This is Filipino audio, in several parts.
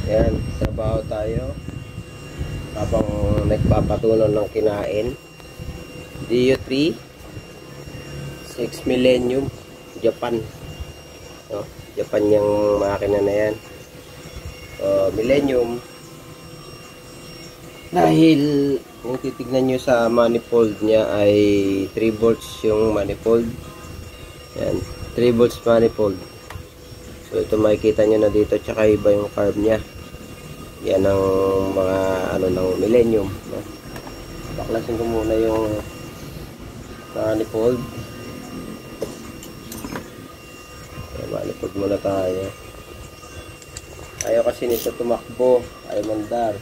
Yan, trabaho tayo habang nagpapatunon ng kinain. DU3 6 Millennium Japan, no? Japan yung makina na yan. Millennium, dahil kung titignan nyo sa manifold nya ay 3 volts yung manifold. Yan, 3 volts manifold. So ito makikita nyo na dito, tsaka iba yung carb nya. Yan ang mga ano ng Millennium, no? Baklasin ko muna yung manifold. Manifold muna tayo. Ayaw kasi nito tumakbo, ayaw mandar.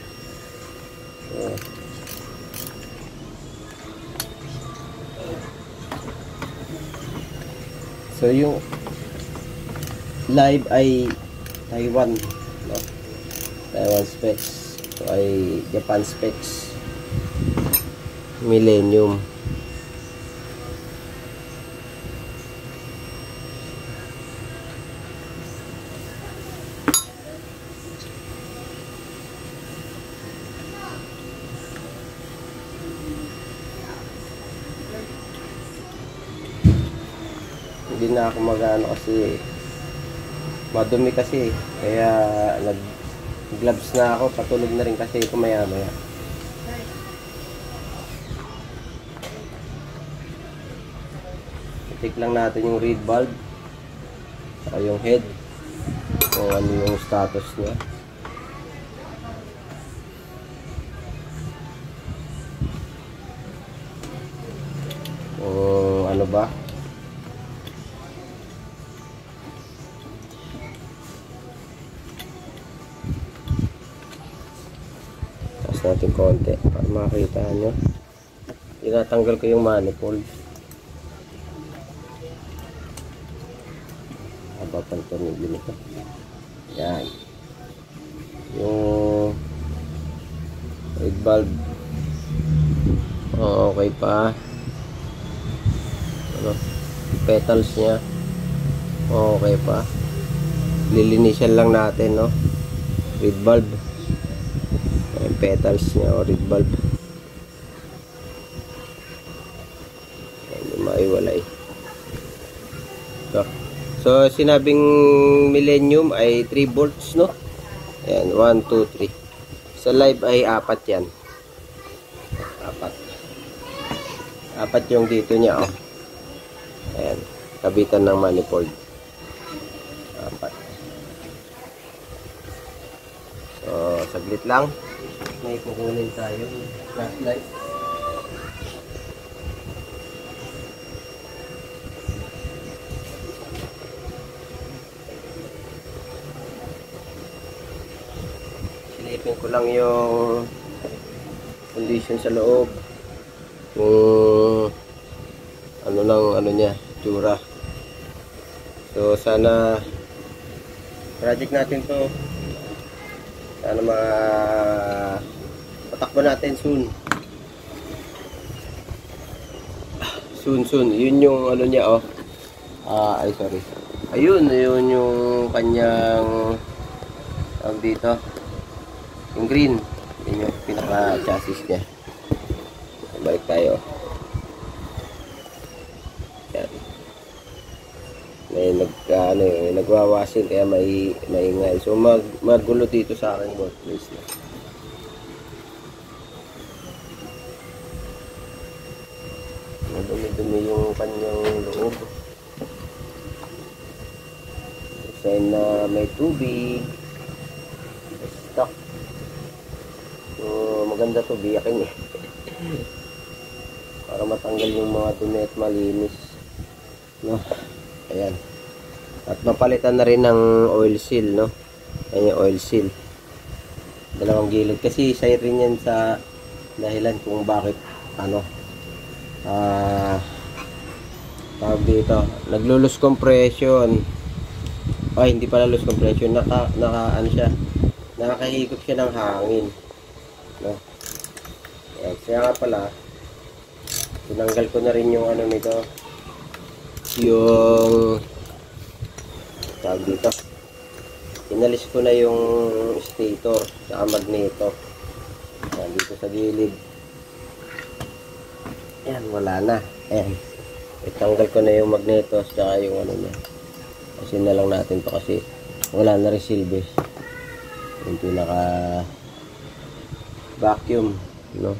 So yung live ay Taiwan, no? Taiwan specs. So ay Japan specs Millennium. Hindi na ako magano kasi madumi kasi, kaya nag gloves na ako, patulog na rin kasi ito maya maya. I-check lang natin yung read valve o yung head o ano yung status niya. O ano ba, natin konti para makita nyo. Tinatanggal ko yung manifold. Papantornilyo nito. Yan. Yung red valve, okay pa. Ano, petals nya okay pa. Lilinisan lang natin, no? Red valve, petals niya o red valve. Hindi maiwalay. So sinabing Millennium ay 3 volts, no? Ayan, 1, 2, 3. Sa live ay 4 yan. 4 yung dito niya, oh. Ayan, kabitan ng manifold. 4. So saglit lang, may kukunin tayo flashlight. Silipin ko lang yung condition sa loob, kung ano lang ano niya, tsura. So sana project natin to, sana patakbo natin soon. Soon. Yun yung ano niya, oh. Ay sorry. Ayun, yun yung kanyang tawag dito. Yung green. Yun yung pinaka chassis niya. Balik tayo. Yan. May nagwawasin kaya maingay. So magulo dito sa aking workplace na. Madumi-dumi yung kanyang loob. Sign na may tubig. Stock. So maganda to, biyakin eh. Para matanggal yung mga dumi at malinis, no? Ayan. At mapalitan na rin ng oil seal, no? Ayan yung oil seal. Dalawang gilid. Kasi isa rin yan sa dahilan kung bakit tawag dito, naglo-lose compression. Ay, hindi pala loose compression. Ano siya, nakakahigop siya ng hangin, no? Ayan. Kaya nga pala, tinanggal ko na rin yung ano nito, yung tawag dito, inalis ko na yung stator saka magneto. Ayan, dito sa gilid. Ayan, wala na. Ayan, itanggal ko na yung magneto saka yung ano niya. Kasi na lang natin to kasi wala na rin silbes. Yung pinaka vacuum, no,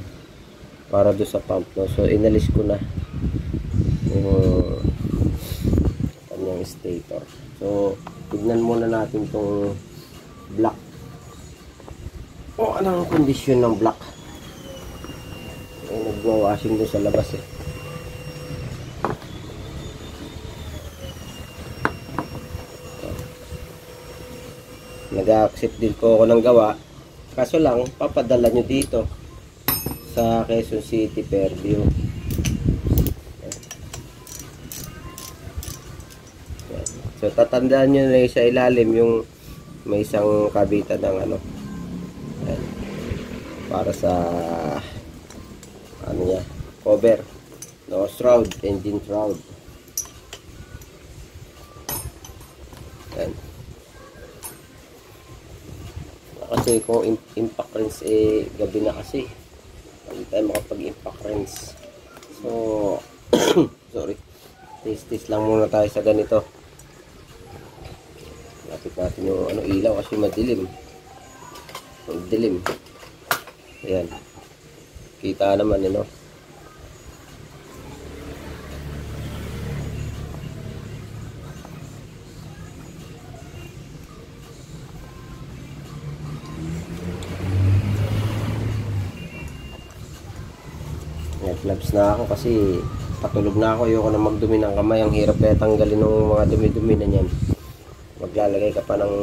para do sa pump, no. So inalis ko na yung kanyang stator. So tignan muna natin tong block. Anong kondisyon ng block? Nagwa-washing doon sa labas eh. Nag-accept din po ako ng gawa. Kaso lang, papadala nyo dito sa Quezon City, Fairview. So, tatandaan nyo na sa ilalim yung may isang kabitan ng ano. Ayan. Para sa ano niya, cover. No, shroud, engine shroud. Ayan. Kasi kung impact rinse eh gabi na kasi hindi tayo makapag-impact rinse. So sorry, test lang muna tayo sa ganito. Lapit natin yung ano, ilaw kasi madilim. Ayan, kita naman yun, no? Gloves na ako kasi patulog na ako. Ayoko na magdumi ng kamay. Ang hirap kaya tanggalin ng mga dumi-dumi na yan. Maglalagay ka pa ng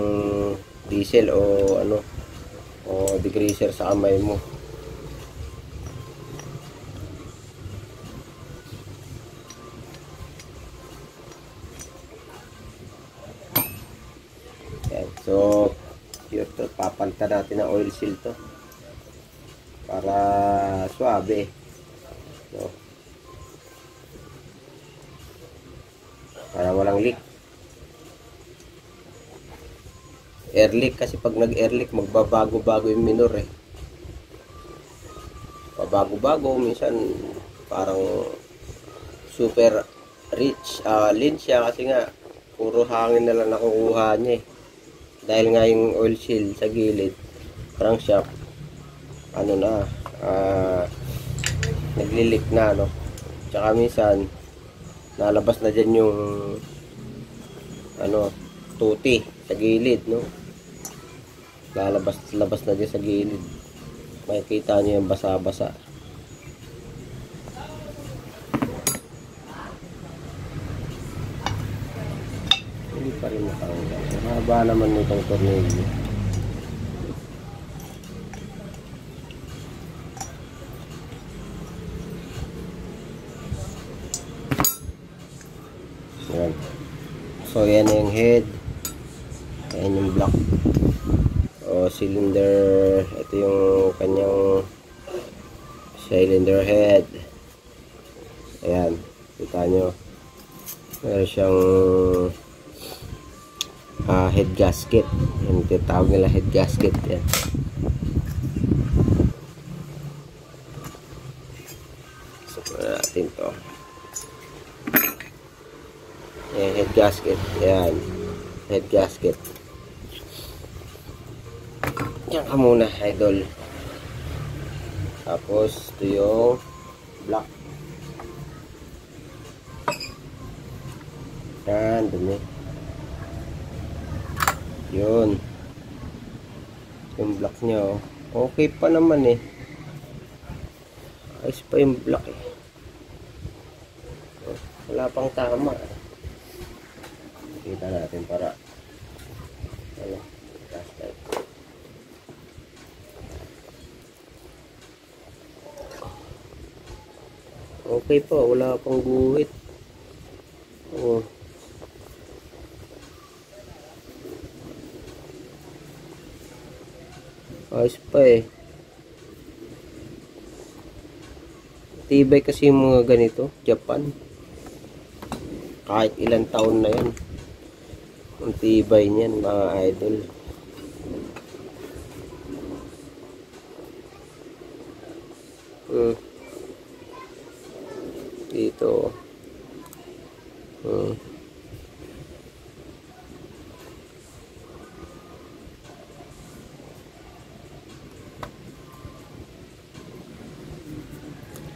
diesel o ano, o degreaser sa kamay mo. Yan. So pure to, papalitan natin ang oil seal to para suabe. So, para walang leak. Air leak kasi pag nag-air leak magbabago-bago yung minor eh. Pabago-bago, minsan parang super rich, lean siya kasi nga puro hangin na lang nakukuha niya eh. Dahil nga yung oil seal sa gilid, crankshaft, ano na, naglilik na, no. Tsaka minsan nalabas na dyan yung ano, tuti sa gilid, no. Lalabas na dyan sa gilid. Makikita nyo yung basa-basa. Hindi pa rin matanggal. Mahaba naman nitong tornilyo. Yan. So yan yung head, yan yung block o cylinder. Ito yung kanyang cylinder head. Ayan, kita nyo meron siyang head gasket. Yan yung tinatawag nila, head gasket. Yan. So natin to. Ayan, head gasket. Ayan, head gasket. Yan ka muna, idol. Tapos ito yung block. Yan, dumi. Yun yung block nya, oh. Okay pa naman eh. Ayos pa yung block eh. Wala pang tama eh. Kita natin para ano, okay pa, wala pang guhit. Oh. Ayos pa eh. Tibay kasi yung mga ganito, Japan. Kahit ilang taon na yan, ang tibay niyan mga idol. Mm. Dito. Mm.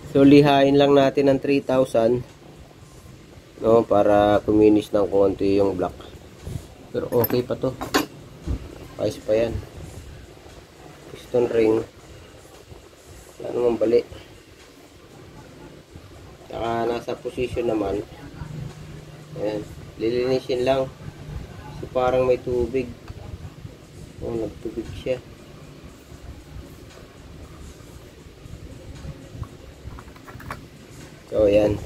So lihain lang natin ng 3,000, no, para kuminis ng konti yung black. Pero okay pa to. Ayos pa yan. Piston ring. Wala namang bali. Saka nasa position naman. Ayan. Lilinisin lang. So parang may tubig. Oh, nagtubig siya. So ayan.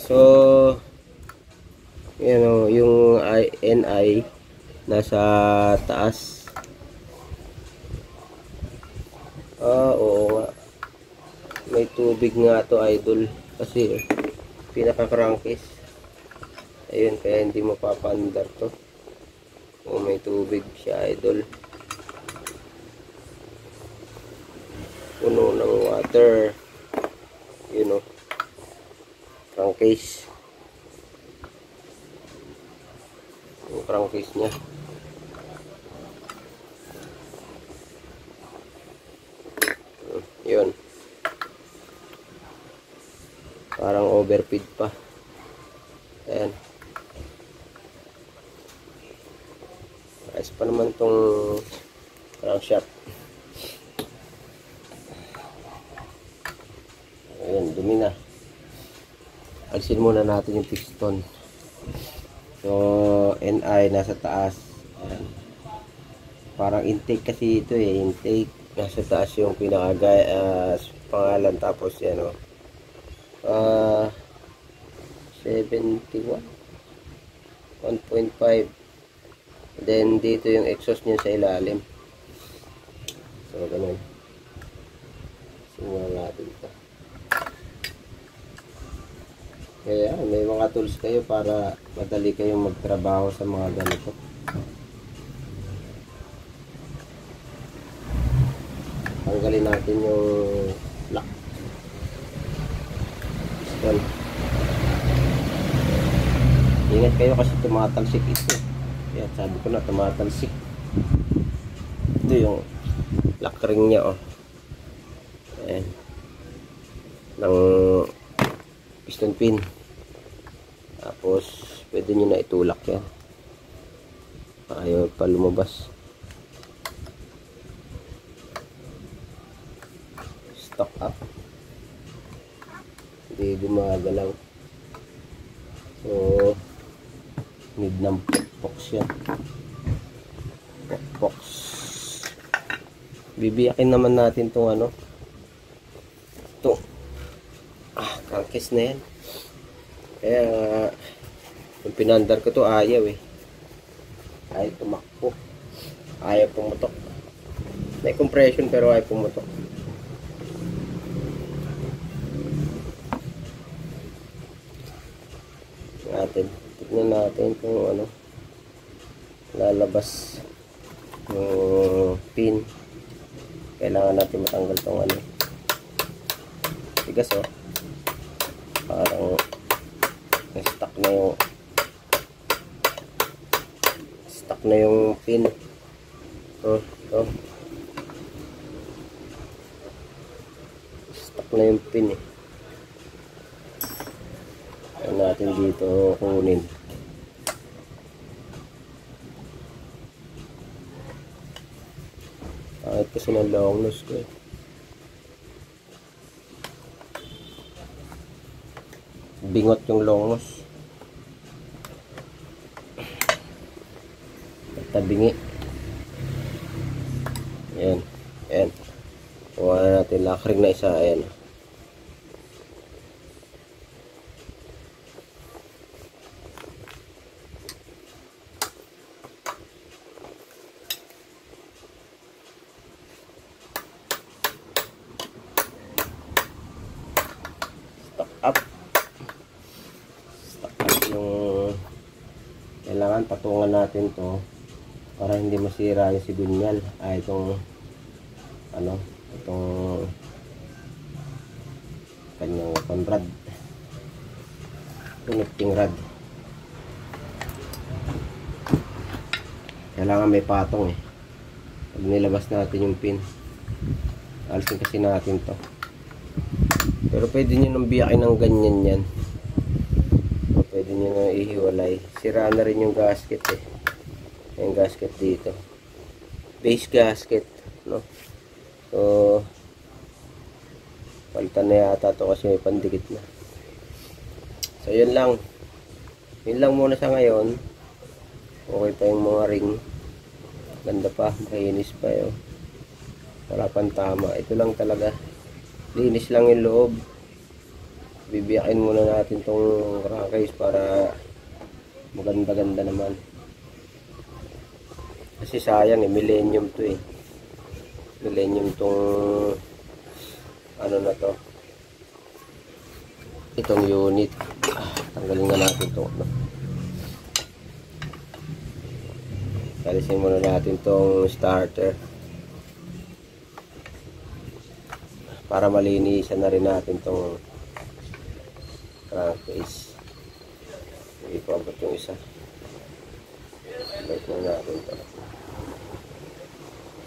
So yung NI nasa taas. Oo nga. May tubig nga to, idol. Kasi pinaka-crankcase. Ayun, kaya hindi mapapandar to. O may tubig siya, idol. Puno ng water. Yun o. Crankcase. Yung crankcase niya. Yun. Parang overfeed pa. Ayan. Ayos pa naman tong crankshaft. Ayan, dumi na. Alisin muna natin yung piston. So, NI nasa taas. Ayan. Parang intake kasi ito eh. Intake. Nasa taas yung pangalan. Tapos yan o. 71. 1.5. Then, dito yung exhaust niya sa ilalim. So, ganun. Simulan natin ito. Kaya, may mga tools kayo para madali kayong magtrabaho sa mga ganito. Tanggalin natin yung lock. Piston. Ingat kayo kasi tumatalsik ito. Kaya sabi ko na tumatalsik. Ito yung lock ring nya oh. Ayan. Ng piston pin. Tapos pwede nyo na itulak yan. Ayaw pa lumabas. Stock up. Hindi gumagalaw. So need ng box yan. Box. Bibiyakin naman natin tong ano. Ito. Crankcase na yan. Kaya yung pinandar ko to ayaw eh. Ayaw tumakbo. Ayaw pumutok. May compression pero ayaw pumutok. Tignan natin kung ano lalabas yung pin. Kailangan natin matanggal tong ano. Tigas oh. Parang stuck na yung pin. Ito. Stuck na yung pin eh. Kaya natin dito kunin. Kahit kasi ng long nose ko eh. Bingot yung long nose. Tabingi. Ayan. Ayan. Kuha na natin lock ring na isa. Ayan. Up. Stock up yung kailangan patungan natin to para hindi masira yung sigunyal. Itong ano, itong kanyang panrad, connecting rod. Kailangan may patong eh. Pag nilabas natin yung pin, alisin kasi natin to. Pero pwede nyo nang biyakin ng ganyan yan, o pwede nyo nang ihiwalay. Sira na rin yung gasket eh, yung gasket dito, base gasket, no? So palitan na yata to kasi may pandikit na. So yun lang muna sa ngayon. Okay pa yung mga ring, ganda pa, makinis pa yun, wala pang tama. Ito lang talaga, linis lang yung loob. Bibiyakin muna natin tong crankcase para maganda-ganda naman, kasi sayang eh, millennium to eh, millennium tong ano na to, itong unit. Tanggalin nga natin to, no? Alisin muna natin tong starter para malinisan na rin natin tong crankcase. Ipabot yung isa, balik na natin to.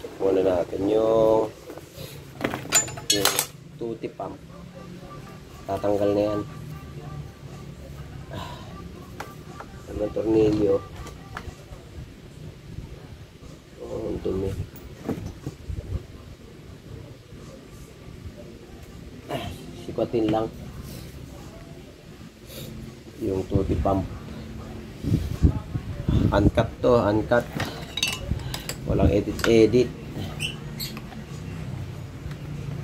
Check muna natin yung tuti pump, tatanggal na yan. Ang tornilyo, ang dumi. Sikatin lang yung tuti pump. Uncut to, uncut, walang edit,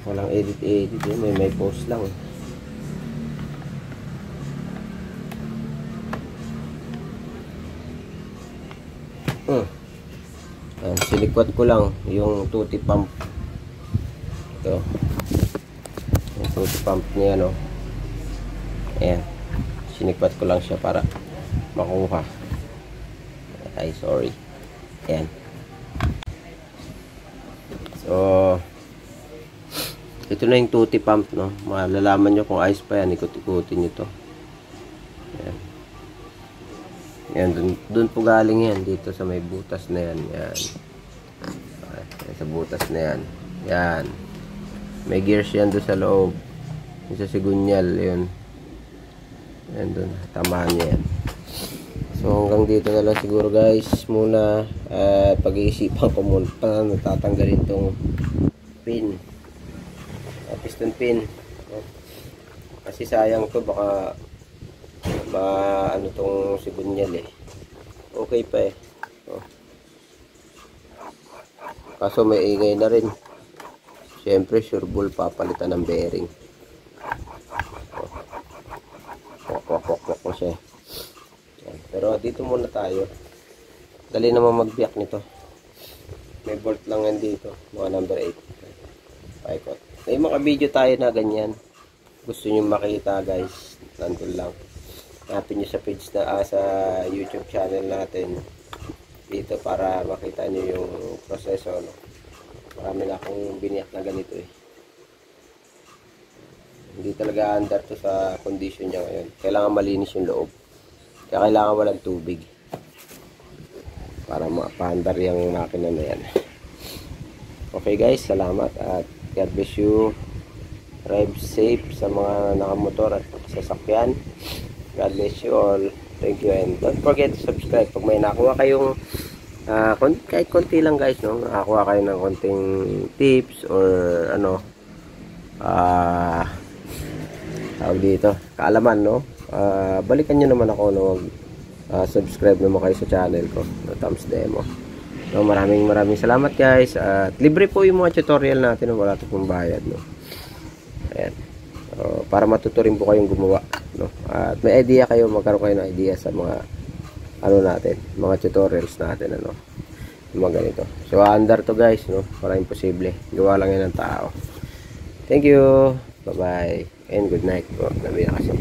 walang edit yun, may post lang. Silikwat ko lang yung tuti pump. Ito yung tuti pump niya, no? Ayan, sinikwat ko lang siya para makuha. Ay, sorry. Ayan. So ito na yung tuti pump, no? Malalaman nyo kung ayos pa yan, ikot-ikutin nyo to. Ayan. Yan, dun po galing yan, dito sa may butas na yan. Yan. Okay, sa butas na yan. Yan. May gears yan doon sa loob. Yung sa sigunyal, yun. Yan dun, tamaan niya yan. So hanggang dito na lang siguro guys muna. Pag-iisipan ko muna pa natatanggalin tong pin, piston pin. Kasi sayang to, baka ano tong sigunyal eh. Okay pa eh. Kaso may ingay na rin. Siyempre sure ball, papalitan ng bearing. Wak ko siya. Yan. Pero dito muna tayo. Dali naman magbiyak nito. May bolt lang yan dito, mga number 8. Paikot. May mga video tayo na ganyan. Gusto nyo makita guys, nandun lang. Hanapin nyo sa page na sa YouTube channel natin dito para makita nyo yung proseso, no? Marami na akong biniyak na ganito eh. Hindi talaga under to sa condition niya ngayon. Kailangan malinis yung loob, kaya kailangan walang tubig para mapandar yung makina na yan. Okay guys, salamat at God bless you. Drive safe sa mga nakamotor at sasakyan. God bless you all. Thank you, and don't forget to subscribe. Pag may nakuha kayong kahit konti lang guys, no, nakakuha kayo ng konting tips or ano, tawag dito, kaalaman, no, balikan nyo naman ako, no, subscribe naman kayo sa channel ko, no, Tom's Demo. No, maraming salamat guys, at libre po yung mga tutorial natin, no, wala ito pong bayad, no. Ayan. Para matuto rin po kayong gumawa, no? At may idea kayo, magkaroon kayo ng idea sa mga ano natin, mga tutorials natin, ano, yung mga ganito. So under to guys, no, para imposible, gawa lang yan ng tao. Thank you, bye bye, and good night po. Nabi na kasi.